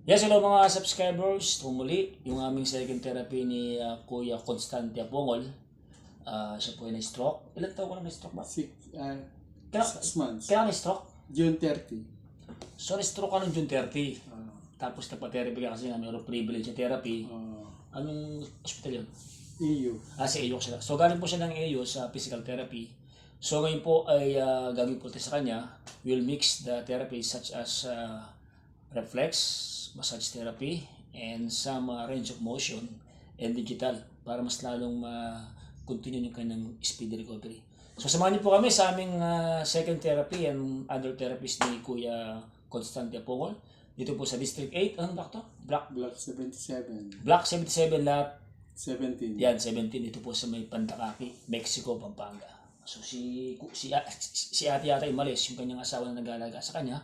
Yes, hello mga subscribers. Tumuli yung aming second therapy ni Kuya Constantia Pongol. Siya po ay na-stroke. Ilan taon ko na na-stroke ba? Kailan, 6 months. kailan na-stroke? June 30. So, na-stroke ka noong June 30. Ah, Tapos nagpa-therapy ka kasi nga mayroong privilege sa therapy. ah, Anong hospital yun? EU. Sa AYO siya. So, galing po siya ng AYO sa physical therapy. So, ngayon po ay gagawin po sa kanya. We'll mix the therapy such as reflex, massage therapy, and some range of motion and digital para mas lalong ma-continue yung kanyang speedy recovery. So, samahan niyo po kami sa aming second therapy and other therapies ni Kuya Constantia Pongol. Dito po sa District 8. Anong block to? Block 77. Block 77 lot 17. yan, 17 ito po sa may Pandakaki, Mexico, Pampanga. So si ate yata umalis, yung kanyang asawa na nag-aalaga sa kanya,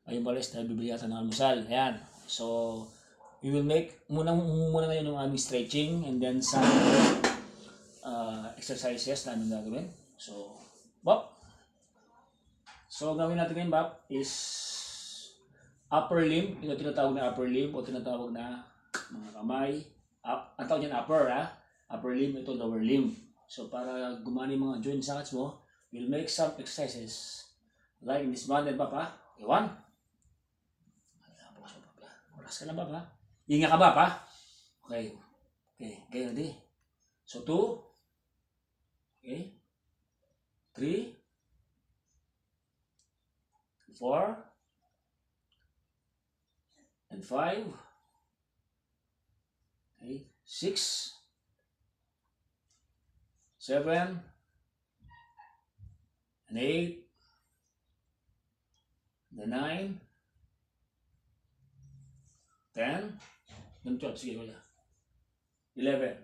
ay umalis dahil bibili yata ng almusal. Ayan. So, we will make, muna ngayon yung aming stretching and then some exercises namin gagawin. So, Bob. So, gawin natin ngayon, Bob, is upper limb. Ito tinatawag na upper limb o tinatawag na mga kamay. Ang tawag niyan upper, upper limb, ito lower limb. So para gumana yung mga joint sockets mo, we'll make some exercises like in this manner, Papa. Okay, 1. Relax ka lang, Papa. Hinga ka, Papa. Okay. Okay, ready? So 2. Okay. 3. 4. And 5. Okay, 6, 7, and 8, and 9, 10, and 12. Sige, wala. 11.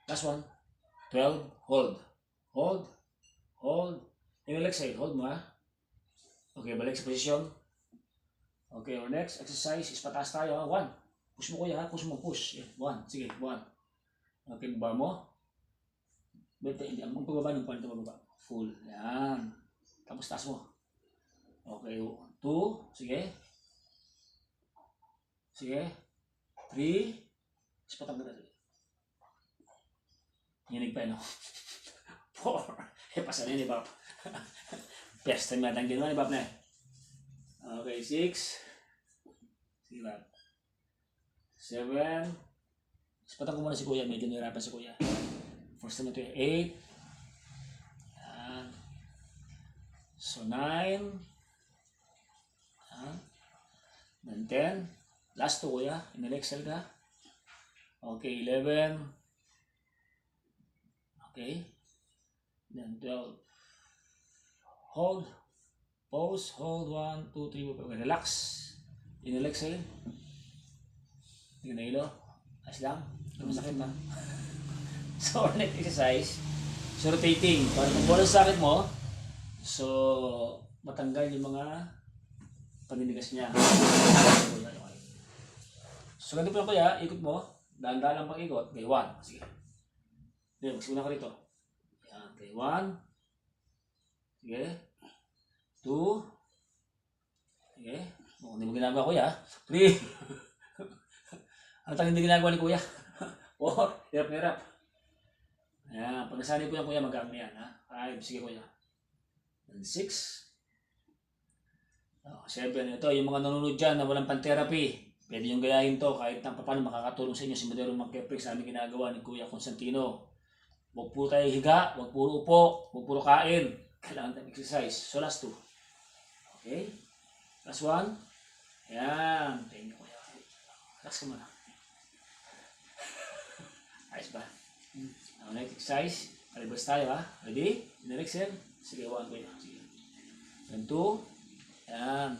Last one. 12. Hold. Hold. Hold. Yung exhale. Hold mo, ha? Okay, balik sa position. Okay, our next exercise is pataas tayo, ha? 1. Push mo kuya, ha? Push mo, push. 1. Sige, 1. Okay, baba mo. Hindi, ang pagbaba ng kwento bababa. Full. Yan. Tapos taas mo. Okay, 2. Sige. Sige. 3. Tapos patang na natin. Nginig pa, no? 4. Pasan yun, Bob. Best time natin ginawa ni Bob na. Okay, 6. Sige, Bob. 7. Tapos patang ko muna si Kuya. Medyo nahirapan si Kuya. First time ito yung 8. Yan. So 9. Yan. Then 10. Last 2 Kuya. In-exhale ka. Okay, 11. Okay. Then 12. Hold. Pause. Hold. 1, 2, 3. Okay, relax. In-exhale. Tingnan na ilo. Ayos lang. Masakit na. So, next exercise. So, rotating. Para kung wala sa sakit mo, so, matanggal yung mga paninigas niya. So, ganito po lang kaya, ikot mo. Dahan-dahan lang pag-ikot. Okay, 1. Sige. Sige, magsimula ka rito. Yan. Okay, 1. Sige. 2. Sige. Hindi mo ginagawa, Kuya. 3. Ano tayong hindi ginagawa ni Kuya? 4. Hirap. Ayan. Pag nasanay po yan, Kuya, mag-aam yan. 5. Sige, Kuya. And 6. 7. Ito, yung mga nanonood dyan na walang pan-therapy. Pwede yung gayahin to kahit na paano makakatulong sa inyo si Madero Magkepre sa aming ginagawa ni Kuya Constantino. Huwag po tayo higa, huwag puro upo, huwag puro kain. Kailangan tayong exercise. So, last 2. Okay? Last 1. Ayan. Thank you, Kuya. Relax ka muna. Ayos ba? Now, next exercise. Palibas tayo, ha? Ready? In-exhale. Sige, 1 Kuya. Sige. And 2. Ayan.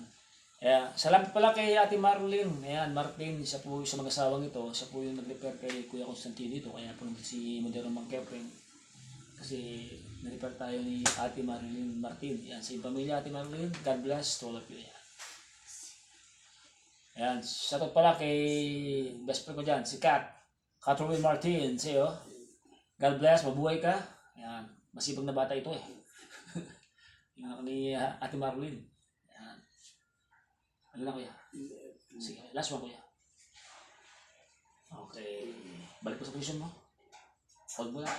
Ayan. Salamat pala kay Ate Marlene. Ayan, Martin, isa po sa mag-asawang ito. Isa po yung nag-repair kay Kuya Constantino dito. Kaya po si Modero Magkepring. Kasi na-repair tayo ni Ate Marlene Martin. Ayan, sa iyong pamilya, Ate Marlene. God bless to all of you. Ayan. Ayan. Shoutout pala kay best friend ko dyan, si Catherine Martin. Sa'yo. God bless, mabuhay ka. Ayan. Masipag na bata ito eh. Yung ni Ate Marlene. Ayan. Ano lang Kuya? Sige, last one kuya. Okay. Balik po sa position mo. Hold mo lang.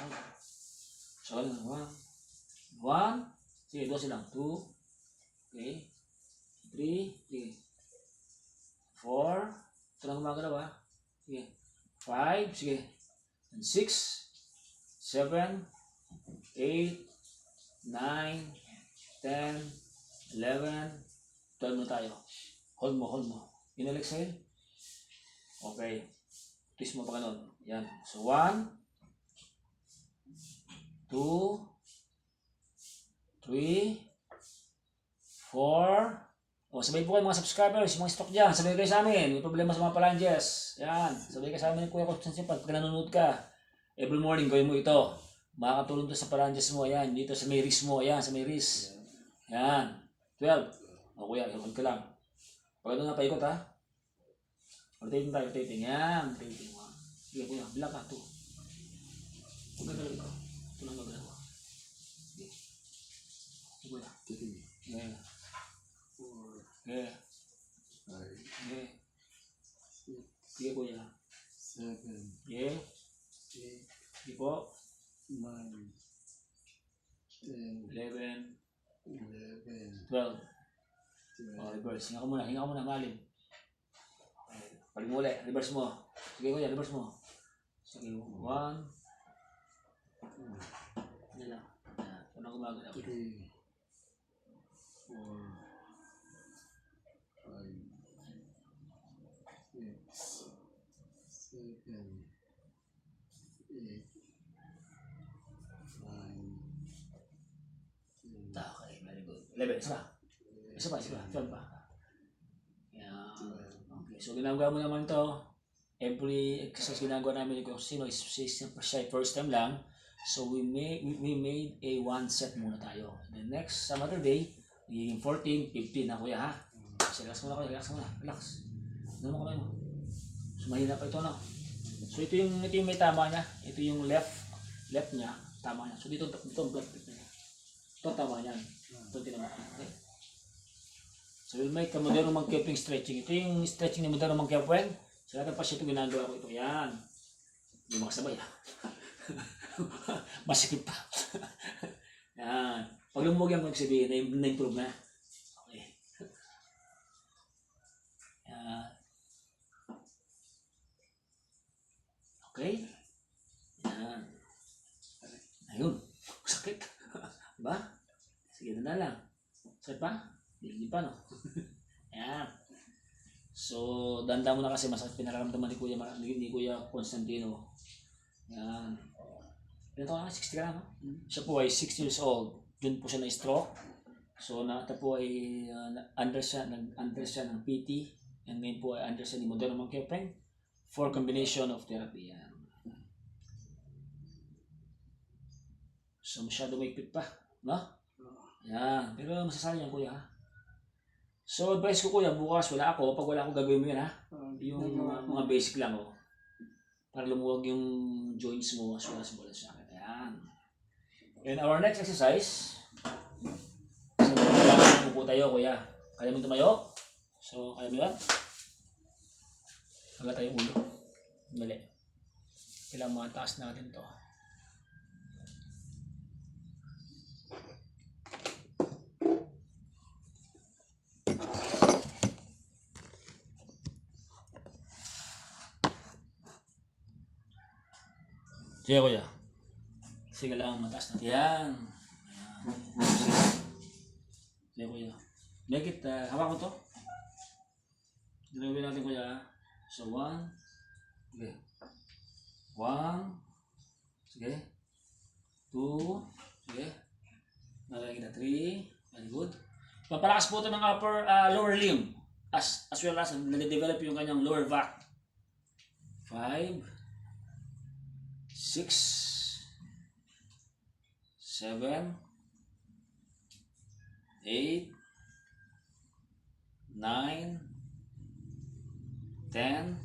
So, one. One. Sige, 2 lang. 2. Okay. 3. Sige. 4. Ito lang gumagalaw ha. Sige. 5. Sige. And 6. 7. 8. 9. 10. 11. 12 na tayo. Hold mo. Inhale, exhale. Okay. Twist mo pa ganun. Yan. So, 1, 2, 3, 4. O, sabay po kayo mga subscribers, mga stock dyan. Sabay kayo sa amin. May problema sa mga phalanges. Yan. Sabay kayo sa amin Kuya Constance pag nanonood ka. Every morning, gawin mo ito. Makakatulong to sa phalanges mo. Yan. Dito sa may wrist mo. Yan. Sa may wrist. Yan. 12. O kuya, hold ka lang. Pag ano na, paikot ha. Rotating tayo, rotating. Yan. Rotating. Sige kuya, bilang ka. 2. Huwag gagalaw ito. Ito lang gagalaw. Sige. Sige kuya. 3, Yeah. 4, Yeah. 5, Yeah. 6, Sige kuya. 7, Yeah. 8, Sige po. 9, 10, 11, 11, 12. 12, O, reverse. Hinga ka muna, malim. Okay. Paling mo ulit. Reverse mo. Sige kuya, reverse mo. Sige, 1. Yan lang. Yan. Ito na gumagalaw. 3, 4, 5, 6, 7, 8, 9, 10, Okay, very good. 11, isa pa. Isa pa. 12 pa. Yan. 12. Okay, so ginagawa mo naman to. Every exercise ginagawa namin kung sino is first time lang. So we made a 1 set muna tayo. And then next, some other day, magiging 14, 15 na kuya ha. So relax muna kuya, relax. Ano mo kamay mo? So mahina pa ito no. So ito yung may tama niya. Ito yung left niya, tama niya. So dito ang blood niya. Ito tama niyan. Ito tinamaan. Okay. So we'll make a modern monkey stretching. Ito yung stretching ni modern monkey sa lahat ng pasyente ginagawa ko ito. Yan. Hindi makasabay ha. Masikip pa. Yan. Pag lumubog yan, magsabihin, na-improve na. Okay. Yan. Okay. Yan. Ayun. Sakit. Diba? Sige na lang. Sakit pa? Hindi pa no? Yan. So, danda mo na kasi masakit pinararamdaman ni Kuya Constantino. Yan. Ito nga, 60 ka lang, no? Siya po ay 6 years old. Doon po siya na-stroke. So, ito po ay nag-under siya ng PT. And ngayon po ay under siya ni Moderno Monkey for combination of therapy. Yan. So, masyado may pa, no? Yan. Pero masasali yan, Kuya, ha? So, advice ko kuya, bukas wala ako. Pag wala ako, gagawin mo yan ha. Yung mga basic lang oh. Para lumuwag yung joints mo as well as balance sa akin. Ayan. And our next exercise, kailangan upo tayo kuya. Kaya mo tumayo? So, kaya mo yan? Wala tayong ulo. Dali. Kailangan mataas natin to. Sige kuya. Sige lang, mataas natin. Yan. Sige kuya. Make it, hawak mo to. Ginawin natin kuya. So, 1. Sige. 1. Sige. 2. Sige. Nalagay kita 3. Very good. Papalakas po ito ng lower limb. As well as, nade-develop yung kanyang lower back. 5. 6, 7, 8, 9, 10,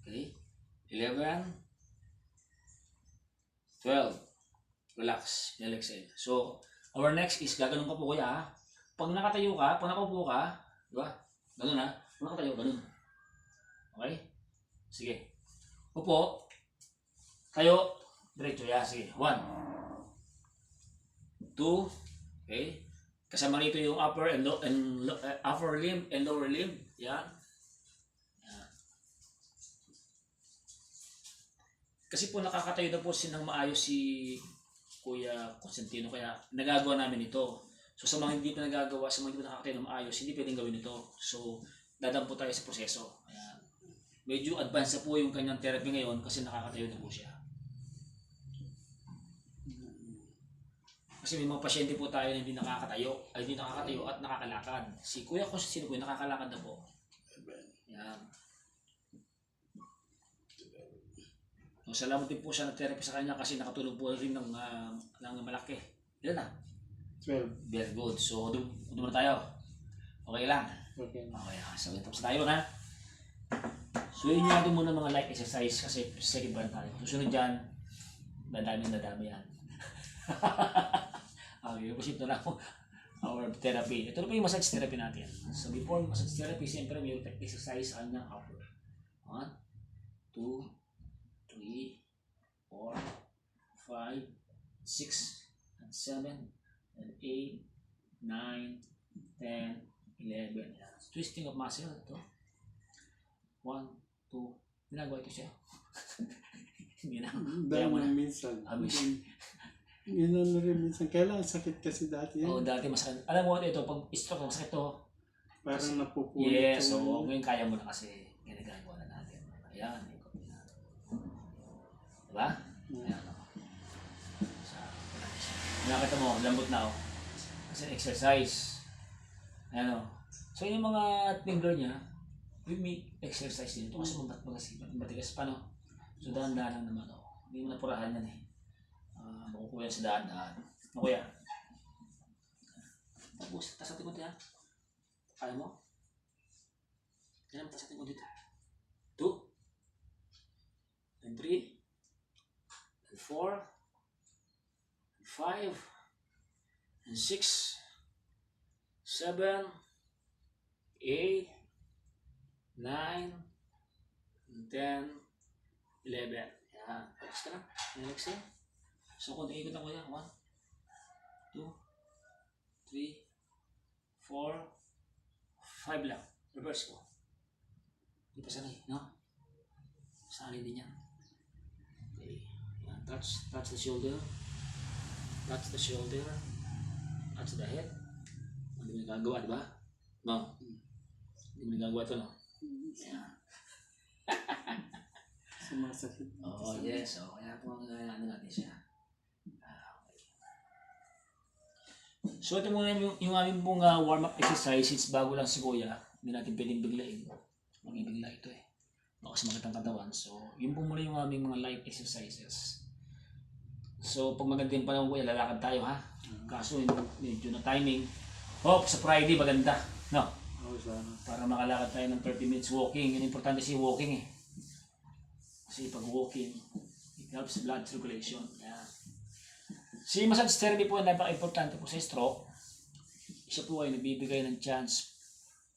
okay, 11, 12. Relax. Exhale. So, our next is gaganon ka po kuya ha. Pag nakatayo ka, pag nakaupo ka, di ba? Ganun ha. Nakatayo, ganun. Okay? Sige. Upo. Tayo. Diretso. Yeah, sige. 1, 2. Okay? Kasama rito yung upper and upper limb and lower limb. Yan. Yan. Kasi po nakakatayo na po sinang maayos si Kuya Constantino, kaya nagagawa namin ito. So sa mga hindi pa nagagawa, sa mga hindi pa nakakatayo na maayos, hindi pwedeng gawin ito. So dadaan po tayo sa proseso. Ayan. Medyo advanced na po yung kanyang therapy ngayon kasi nakakatayo na po siya. Kasi may mga pasyente po tayo na hindi nakakatayo at nakakalakad. Si Kuya Constantino po yung nakakalakad na po. Ayan. So, salamat din po sa nag-therapy sa kanya kasi nakatulong po rin ng malaki. Ilan na? 12. Very good. So, doon na tayo. Okay lang. Okay. Okay, so tapos tayo na. So, yun natin muna mga light exercise kasi second bar tayo. Susunod dyan, dadami yan. Okay, proceed na lang po our therapy. Ito na po yung massage therapy natin. So, before massage therapy, siyempre may exercise sa kanyang upper. 1, 2, 3, 4, 5, 6, and 7, and 8, 9, 10, 11. Yan. Twisting of muscle. Ito. 1, 2. Ginagawa ito siya. Hindi na. Kaya mo na. Minsan. Amis. Yun na rin minsan. Kailangan sakit kasi dati yan. Oo, dati masakit. Alam mo ito, pag stroke, masakit ito. Parang napupulot. Yes, so ngayon kaya mo na kasi ginagawa na natin. Ayan, ikot na. Diba? Ayan o. Nakita mo, lambot na o. Kasi exercise. Ayan o. So yung mga finger niya, we make exercise din ito kasi matigas pa no. So dahan-dahan lang naman o. Hindi mo napurahan yan eh. Makukuha yan sa dahan-dahan. Ano kuya? Tapos, tas natin ko dito ha. Kaya mo? Kaya mo, tas natin ko dito. 2, and 3, and 4, and 5, and 6, 7, 8, 9, and 10, 11. Yan. Relax ka lang. Relax lang. So, kung ikot ako yan. 1, 2, 3, 4, 5 lang. Reverse ko. Hindi pa sanay, no? Sanay din yan. Okay. Yan. Touch the shoulder. Touch the shoulder. Touch the head. Hindi mo nagagawa, di ba? No? Hindi mo nagagawa ito, no? Yan. Sumasakit. Oo, yes. So, kaya po ano natin siya. So, ito muna yung aming pong warm-up exercises bago lang si Kuya. Hindi natin pwedeng biglain. Magibigla ito eh. Baka sumakit ang katawan. So, yun po muna yung aming mga light exercises. So, pag magandang panahon Kuya, lalakad tayo ha. Kaso, medyo na timing. Sa Friday, maganda. No? Para makalakad tayo ng 30 minutes walking. Yun importante si walking eh. Kasi pag walking, it helps blood circulation. Yan. Si massage therapy po ay napaka-importante po sa stroke. Isa po ay nagbibigay ng chance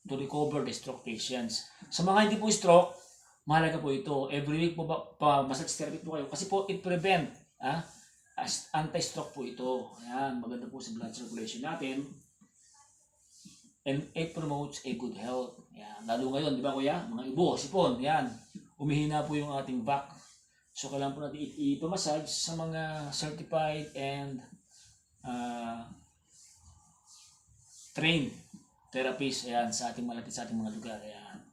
to recover the stroke patients. Sa mga hindi po stroke, mahalaga po ito. Every week po pa massage therapy po kayo. Kasi po it prevent, as anti-stroke po ito. Ayan, maganda po sa blood circulation natin. And it promotes a good health. Ayan, lalo ngayon, di ba kuya? Mga ibo, sipon, ayan. Umihina po yung ating back. So, kailangan po natin ipamassage sa mga certified and trained therapists ayan, sa ating malapit sa ating mga lugar. Ayan.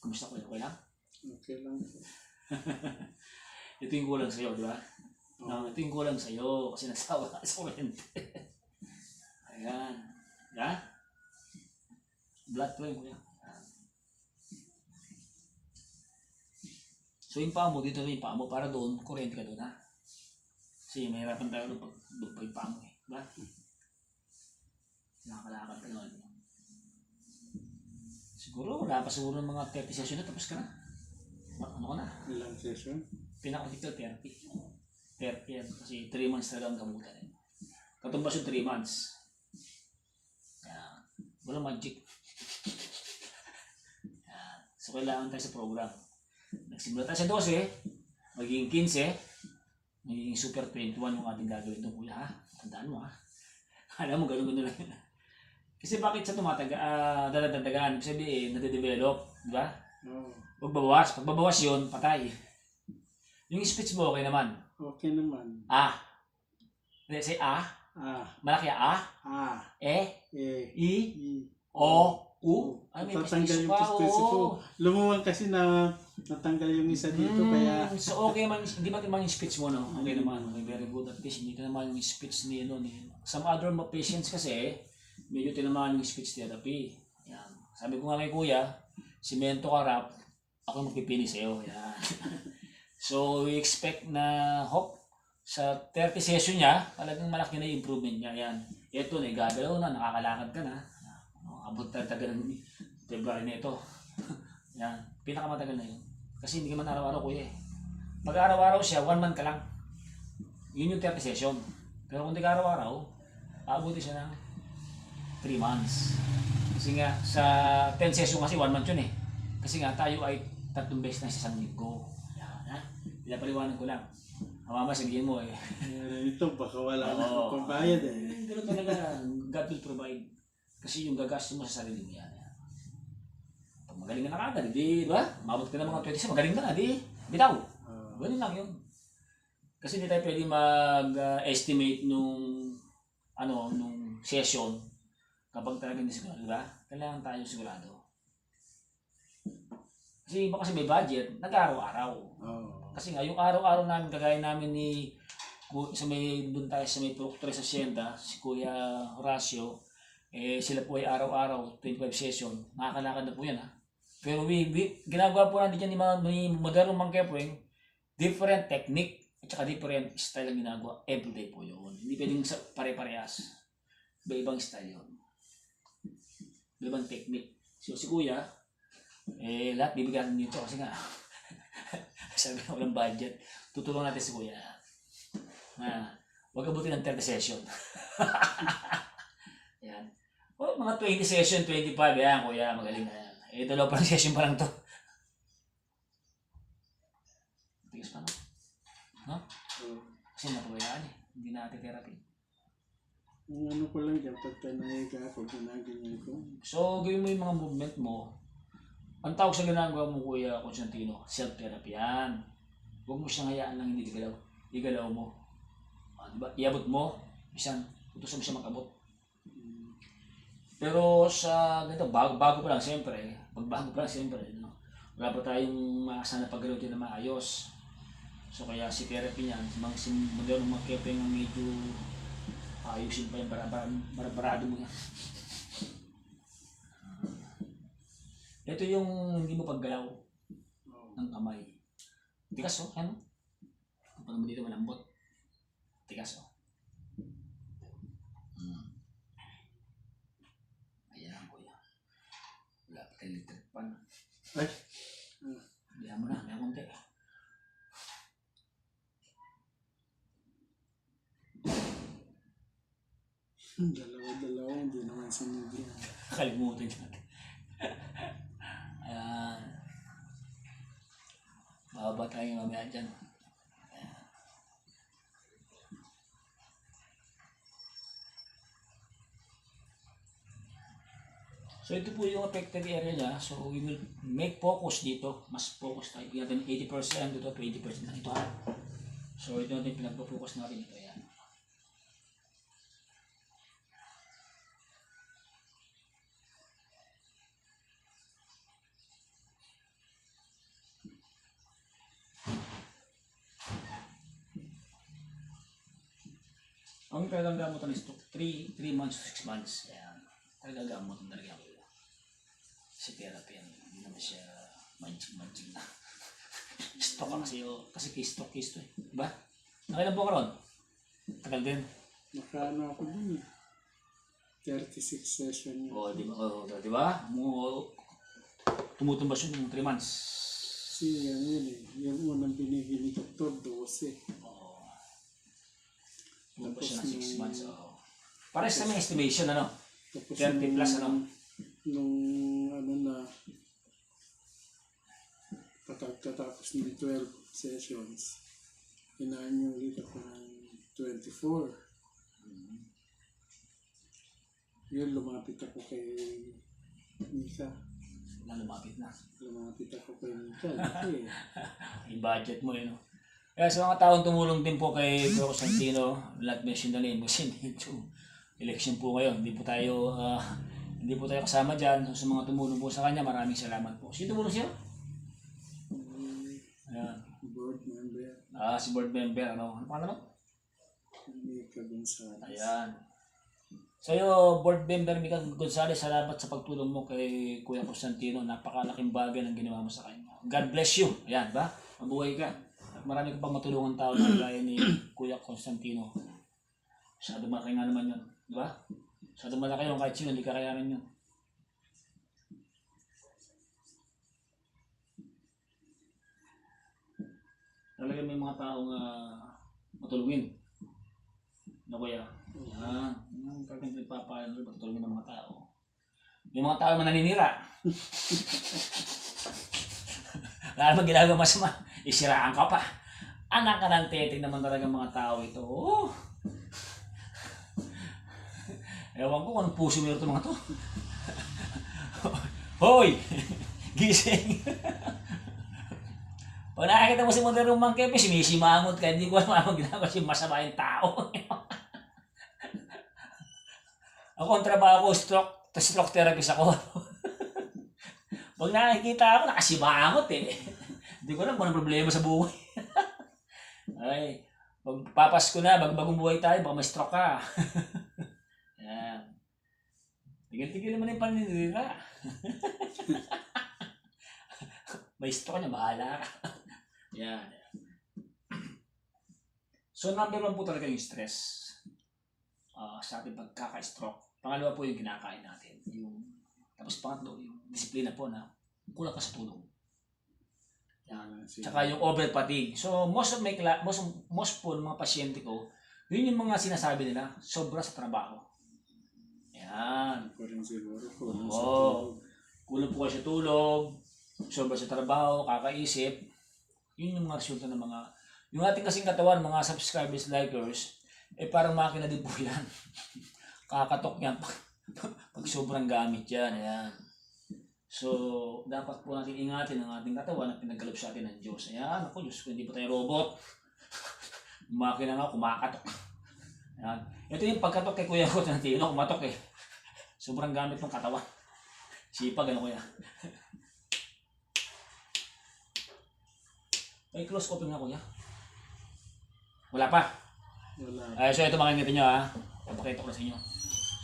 Kumusta ko yun? Okay lang. Ito yung kulang sa'yo, di ba? No, ito yung kulang sa'yo kasi nagsawa ka sa kuwente. Ayan. Yeah? Blood flow yung kuya. So yung paa mo, dito na yung paa mo para doon, kuryente ka doon ha. Kasi mahirapan tayo doon pag doon pa yung paa mo eh. Diba? Nakakalakad ka doon. Siguro wala pa siguro ng mga 30 session na tapos ka na. Ano ka na? Ilang session? Pinaka-medical therapy. Therapy yan kasi 3 months talaga ang gamutan eh. Katumbas yung 3 months. walang magic. Yan. So, kailangan tayo sa program. Nagsimula tayo sa 12, magiging 15, magiging super 21 yung ating gagawin doon, kuya, ha? Tandaan mo, ha? Alam mo, gano'n lang yun. Kasi bakit sa dadadagan? Ibig sabihin, nade-develop, di ba? Oo. Huwag babawas. Pag babawas yun, patay. Yung speech mo, okay naman. Okay naman. Ah. Hindi, say ah. Ah. Malaki ah. Ah. E. Eh. I. I. O. U. Ay, may Tatanggal pistiso yung pa. pistiso ko. Oo. Lumuwang kasi na natanggal yung isa dito kaya So, okay man. Hindi ba naman yung speech mo, no? Okay naman. Okay, very good. At least, hindi ka naman yung speech ni, ano, ni. Some other patients kasi, medyo tinamaan yung speech therapy. Yan. Sabi ko nga kay kuya, simento ka rap, ako magpipili sa'yo. Yan. So, we expect na hope sa 30 session niya, talagang malaki na yung improvement niya. Yan. Ito, nagagalaw na, nakakalakad ka na. Abot na tagal ng February na ito. Yan. Pinakamatagal na yun. Kasi hindi ka man araw-araw kuya eh. Pag araw-araw siya, 1 month ka lang. Yun yung 30 session. Pero kung di ka araw-araw, aabuti siya ng 3 months. Kasi nga, sa 10 session kasi 1 month yun eh. Kasi nga, tayo ay 3 beses na sa isang linggo. Yan, ha? Pinapaliwanag ko lang. Mama, sabihin mo eh. ito baka wala na Oo. akong pambayad eh. Pero talaga, God will provide. Kasi yung gagastos mo sa sarili mo yan. Pag magaling ka na kagad, di ba? Mabot ka na mga 26, magaling ka na, di bitaw. Ganun lang yun. Kasi hindi tayo pwede mag-estimate nung session kapag talaga hindi sigurado, di ba? Kailangan tayo sigurado. Kasi iba kasi may budget, nag-araw-araw. Kasi nga, yung araw-araw namin, kagaya namin doon tayo sa may Proctor sa Hacienda, si Kuya Horacio, sila po ay araw-araw, 25 session, nakakalakad na po yan, ha? Pero ginagawa po natin yan ni modernong mangkepwing, different technique, at saka different style ang ginagawa, everyday po yun. Hindi pwedeng pare-parehas. Iba-ibang style yun. Iba-ibang technique. So, si Kuya, lahat bibigyan dito kasi nga, sabi na walang budget, tutulungan natin si Kuya. Huwag abutin ng 30 session. Yan. O, mga 20 session, 25, yan, Kuya, magaling na yan. Dalawa pa session pa lang to. Tigas pa, no? No? Kasi napabayaan eh. Hindi natin therapy. Yung ano ko lang dyan, pagka nahiga ako, ginaganyan ko. So, gawin mo yung mga movement mo. Ang tawag sa ginagawa mo, Kuya Constantino, self-therapy yan. Huwag mo siyang hayaan lang hindi igalaw. Igalaw mo. Diba? Iabot mo, bisan, utusan mo siya mag-abot. Pero sa ganito, bago pa lang siyempre, pagbago pa lang siyempre, no? Wala pa tayong makasana paggalaw din na maayos. So kaya si therapy niyan, si modernong magkepeng ang medyo ayusin pa yung barabarado mo yan. Ito yung hindi mo paggalaw ng kamay. Tigas oh, ano? Kapag mo dito malambot. Tigas oh. Ayan kuya. Wala pa tayo litret pan. Ay! Bihan mo na, may konti. Dalawa-dalawa, hindi naman sinigyan. Kalimutan siya. Ayan. Bababa tayo mamaya dyan. So ito po yung affected area niya. So we will make focus dito. Mas focus tayo. Bigyan natin 80% dito, 20% lang ito ha. So ito natin pinagpo-focus natin ito. Ayan. Ang talagang gamutan is 3 months to 6 months. Ayan. Talagang gamutan talaga ako. Kasi therapy yan. Hindi naman siya manching na. Stock ka kasi yun. Kasi stock to eh. Diba? Nakailan po ka ron? Tagal din. Nakaano ako dun eh. 36 session yun. Oo, di ba? Oo, di ba? Tumutumbas yun yung 3 months. Kasi yan yun eh. Yung unang binigyan ni Dr. 12. Oo. Tumutumbas siya ng 6 months. Oo. Para sa may estimation, ano? Tapos 30 plus, ano? nung ano na, pagkatapos ng 12 sessions, hinaan niyo ulit ako ng 24. Yun, lumapit ako kay Mika. Lumapit na. Lumapit ako kay Mika. Kasi, I-budget mo no? Kaya sa mga taong tumulong din po kay Bro Constantino, not mention the name kasi dito election po ngayon. Hindi po tayo kasama dyan. So, sa mga tumulong po sa kanya, maraming salamat po. Sino tumulong siya? Ayan. board member, Si board member. Ano pangalan mo? Mika Gonzales. Ayan. Sa'yo, board member Mika Gonzales, salamat sa pagtulong mo kay Kuya Constantino. Napakalaking bagay ng ginawa mo sa kanya. God bless you. Ayan ba? Mabuhay ka. At marami ka pang matulungan tao na gaya ni Kuya Constantino. Masyado malaki nga naman yun. Di ba? Masyado malaki yun. Kahit sino, hindi kakayanin yun. Talaga may mga taong matulungin. Na kuya. Yan. Yung talagang nagpapaano, matulungin ng mga tao. Yung mga tao naninira. Lalo mag ginagawa masama, isiraan ka pa. Anak ka ng teting naman talaga mga tao ito. Oh. Ewan ko kung anong puso meron ito mga to. Hoy! Gising! Pag nakakita mo si Moderno Mangkepe, sinisimangot ka, hindi ko alam ang ginagawa si masama yung tao. Ako ang trabaho ko, stroke therapist ako. Pag nakikita ako, nakasimangot eh. Hindi ko alam kung anong problema sa buhay. Ay, magpapasko na, bagong buhay tayo, baka may stroke ka. Yan. Tigil-tigil naman yung paninira. May stroke niya, bahala ka. Yan. So, number 1 po talaga yung stress. Sa ating pagkaka-stroke. Pangalawa po yung kinakain natin. Tapos pangatlo, yung disiplina po na kulang ka sa tulog. Yan. Tsaka yung over fatigue. So, most po ng mga pasyente ko, yun yung mga sinasabi nila, sobra sa trabaho. Yan. Kulang po kayo sa tulog, sobra sa trabaho, kakaisip. Yun yung mga resulta ng mga, yung ating kasing katawan, mga subscribers, likers, parang makina din po yan. Kakatok yan pag sobrang gamit yan. Ayan. So, dapat po natin ingatin ang ating katawan na pinagkaloob sa atin ng Diyos. Ayan, ako Diyos ko, hindi po tayo robot. Makina nga, kumakatok. Ayan. Ito yung pagkatok kay Kuya Constantino, kumatok eh. Sobrang gamit ng katawan. Sipag, ano kuya? May close open nga kuya. Wala pa. Wala. So ito makikita nyo ha. Papakita ko na sa inyo.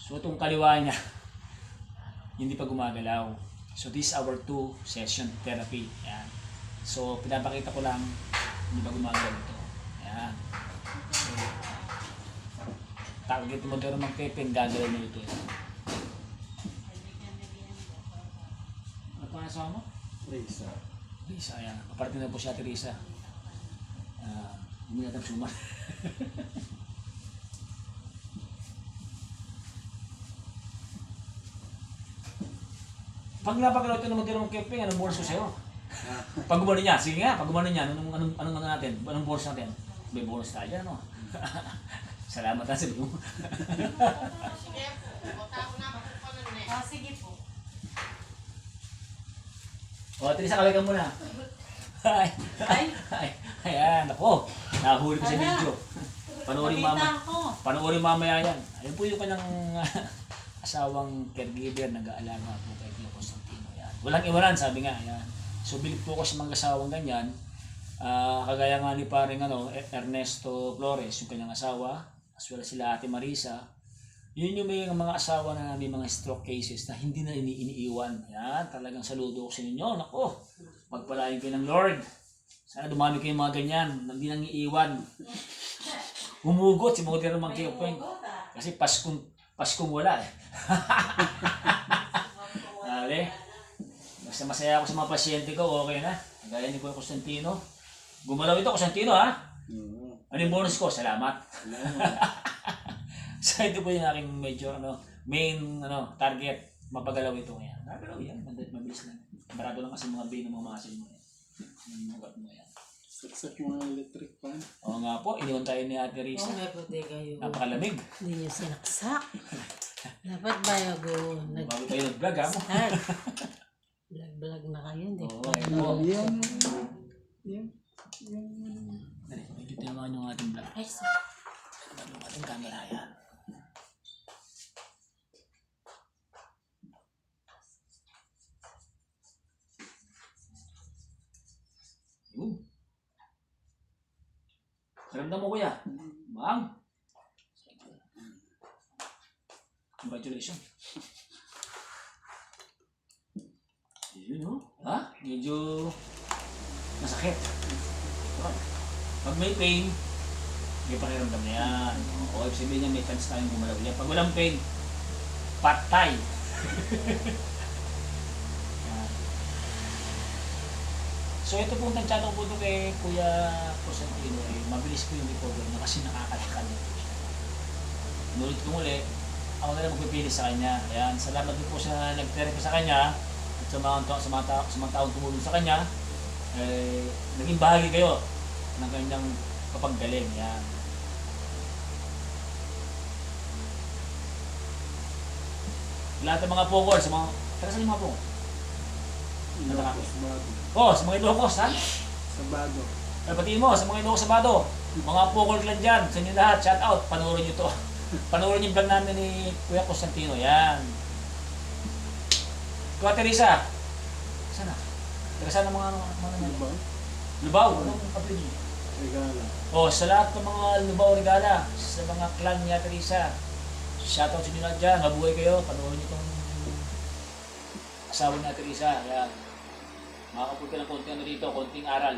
So itong kaliwa niya, hindi pa gumagalaw. So this is our 2 session therapy. Ayan. So pinapakita ko lang, hindi pa gumagalaw ito. Ayan. So, target mo din naman Pepe, gagalaw na ito. Ano pa nasa mo? Risa. Risa, ayan. Aparte na po siya, Teresa. Hindi natin suman. Pag napagalaw ito naman tinong Kepeng, anong bonus ko sa'yo? Pag gumano niya, sige nga, pag gumano niya, anong ano natin? Anong bonus natin? May bonus tayo, ano? Salamat na sabi mo. Sige po. Sige po. Teresa, kalagan mo na. Ay. Ayan, ako. Nahuli ko sa video. Panoorin mamaya yan. Ayun po yung kanyang asawang caregiver, nag-aalaga po kay Kuya Constantino. Yan. Walang iwanan, sabi nga. Yan. So, bilib po ko sa mga asawang ganyan. Kagaya nga ni paring Ernesto Flores, yung kanyang asawa, as well as sila Ate Marisa. Yun yung may mga asawa na may mga stroke cases na hindi na iniiwan. Yan, talagang saludo ko sa inyo. Nako, magpalain kayo ng Lord. Sana dumami kayo mga ganyan, hindi nang iiwan. Humugot si Modern naman kayo po. Kasi Paskong wala eh. Dali. Basta masaya ako sa mga pasyente ko, okay na. Gaya ni Kuya Constantino. Gumalaw ito, Constantino ha? Ano yung bonus ko? Salamat. So ito po yung aking medyo main target. Mapagalaw ito ngayon. Nagalaw yan. Mabilis lang. Marado lang kasi mga vein ng mga muscle mo yan. Yung ugat mo yan. Saksak mga electric fan. Oo nga po, iniwan tayo ni Ate Oo, Risa. may puti kayo. Napakalamig. Hindi nyo sinaksak. Dapat bago Bago tayo nag-vlog ha mo. start. Vlog na kayo, hindi Oo, pa. ayun po. Yan. Yan. Yan. Dali, medyo tinamaan yung ating vlog. Ay, so, Tinamaan yung ating camera yan. Yun. Karamdam mo kuya. Bang. Congratulations. Yun no? Ha? Medyo masakit. Pag may pain, may pakiramdam na yan. O ibig sabihin niya may chance tayong gumalaw yan. Pag walang pain, patay. Yan. So ito pong tansyado ko po kay Kuya Cosentino eh, mabilis po yung recover niya kasi nakakalakal na po siya. Nulit ko muli, ako na lang magpipili sa kanya. Ayan, salamat din po sa nag-therapy sa kanya at sa mga taong tumulong sa kanya. Eh, naging bahagi kayo ng kanyang kapaggaling. Ayan. Lahat ng mga pokol, sa mga... Tara saan yung mga pokol? Ilocos Bago. Oh, sa mga Ilocos, ha? Sa Bago. Ay, pati mo, sa mga Ilocos Sabado. Mga pokol clan dyan, sa inyo lahat, shout out, panoorin nyo to. Panoorin yung vlog namin ni Kuya Constantino, yan. Kuya Teresa, saan na? Taga saan ang mga Lubaw. Lubaw, anong kapatid niyo? Regala. Oh, sa lahat ng mga Lubaw Regala, sa mga clan niya Teresa, shout out sa inyo lahat dyan, mabuhay kayo, panoorin nyo itong asawa niya Teresa, yan. Makakapunta ng konting ano dito, konting aral.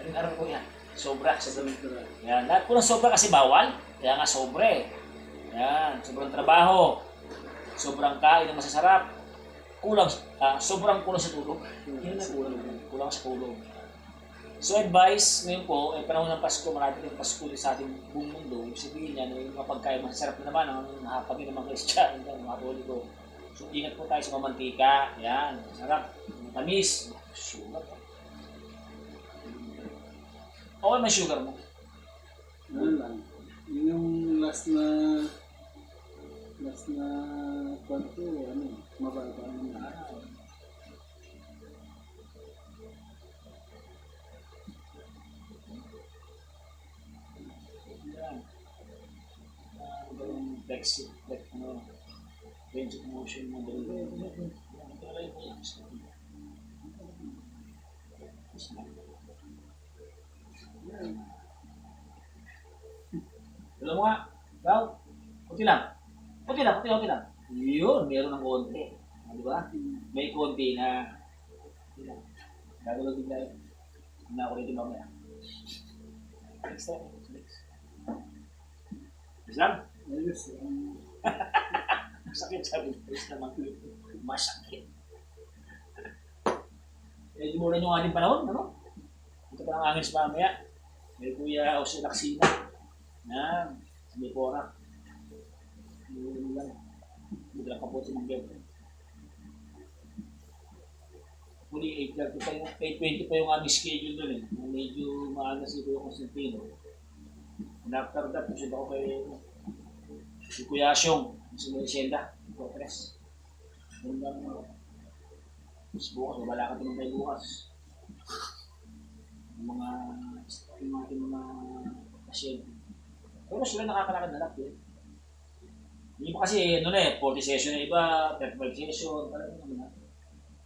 Anong aral ko yan? Sobra, sobrang. Yan, lahat po ng sobra kasi bawal. Kaya nga sobre. Yan, sobrang trabaho. Sobrang kain ng masasarap. Sobrang kulang sa tulog. Yun na kulang sa tulog. So advice, ngayon po, ay panahon ng Pasko, marami din Pasko sa ating buong mundo. Sabihin niya, yung mga pagkain masasarap na naman, ang nahapagin ng mga Kristiyano, ng mga Katoliko. So ingat po tayo sa mga mantika. Yan, masarap. Tamis. Sugar. Okay may sugar mo. Ano lang. Yun yung last na kwanto, mababa na. Yan. Brexit, range of motion mo dali. Alam mo nga, daw, kunti lang. Kunti lang. Yun, meron ng konti. Di ba? May konti na. Gagawin din tayo. Hindi ako rito mamaya. Next time. Islam? Ayos. Masakit sabi ko. Masakit. Medyo muna yung ating panahon, ano? Ito pa ang angin sa mamaya. May Kuya Jose Laksina. Na, sa may Porak. Hindi lang. Hindi lang kapot sa mga gawin. Muli, 8:20 pa yung aming schedule doon eh. Medyo maaga si Kuya Constantino. And after that, pusin ako kay si Kuya Asyong, si Melisenda, Progress. Doon lang mas bukas, wala ka tinong tayo bukas. Yung ating mga pasyente. Pero sila nakakalakad na lang eh. Hindi pa kasi, 40 session na iba, 35 session, talagang naman na.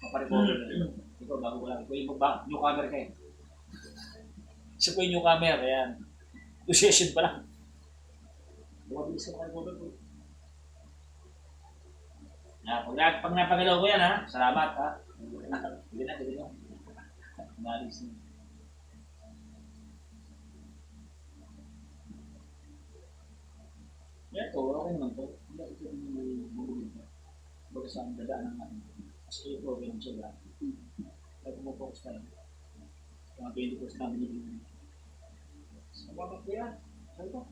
Maparecover na iba. Ikaw, bago ko lang. Ikaw yung newcomer ka eh. Isa po yung newcomer, ayan. 2 session pa lang. Mabilis ka makarecover po. Pag napagalaw ko yan ha, salamat ha. Hindi na. Analysis na. Ito, okay naman to. Ito yung may bumulog pa. Baga sa ang dadaan ng ating. Kasi ito, okay naman siya lahat. Kaya pumapokos tayo. Mga 20% namin yung sa mga ko yan. Saan ito?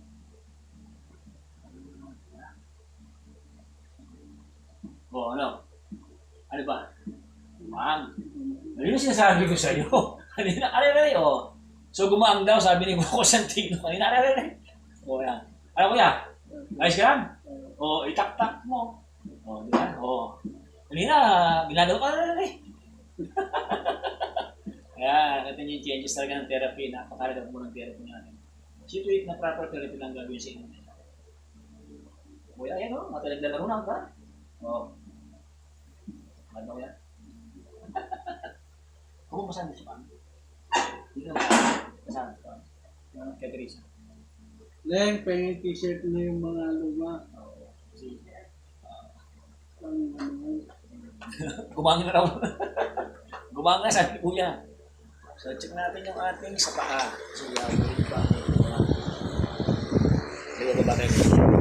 O, ano? Ano ba? Gumaang. Ano yung sinasabi ko sa'yo? Kanina, o. So, gumaang daw, sabi ni Coco Santino. Kanina, O, yan. Ano kuya? Ayos ka lang? O, itak-tak mo. O, di ba? O. Kanina, ginagawa ka na Kaya, natin yung changes talaga ng therapy. Napakalaga mo ng therapy natin. Situate na proper therapy lang gagawin sa inyo. Kuya, ayan o. Matalag na laro na ba? O. Ano yan? Kung masabi sa pan. Hindi ka masabi sa pan. Kaya Teresa. Leng, pahingin t-shirt mo yung mga luma. Kasi, Ang ano. gumangin na raw. Gumangin na, sabi ni Kuya. So, check natin yung ating sa paa. So, yung ba? Hindi ba tayo?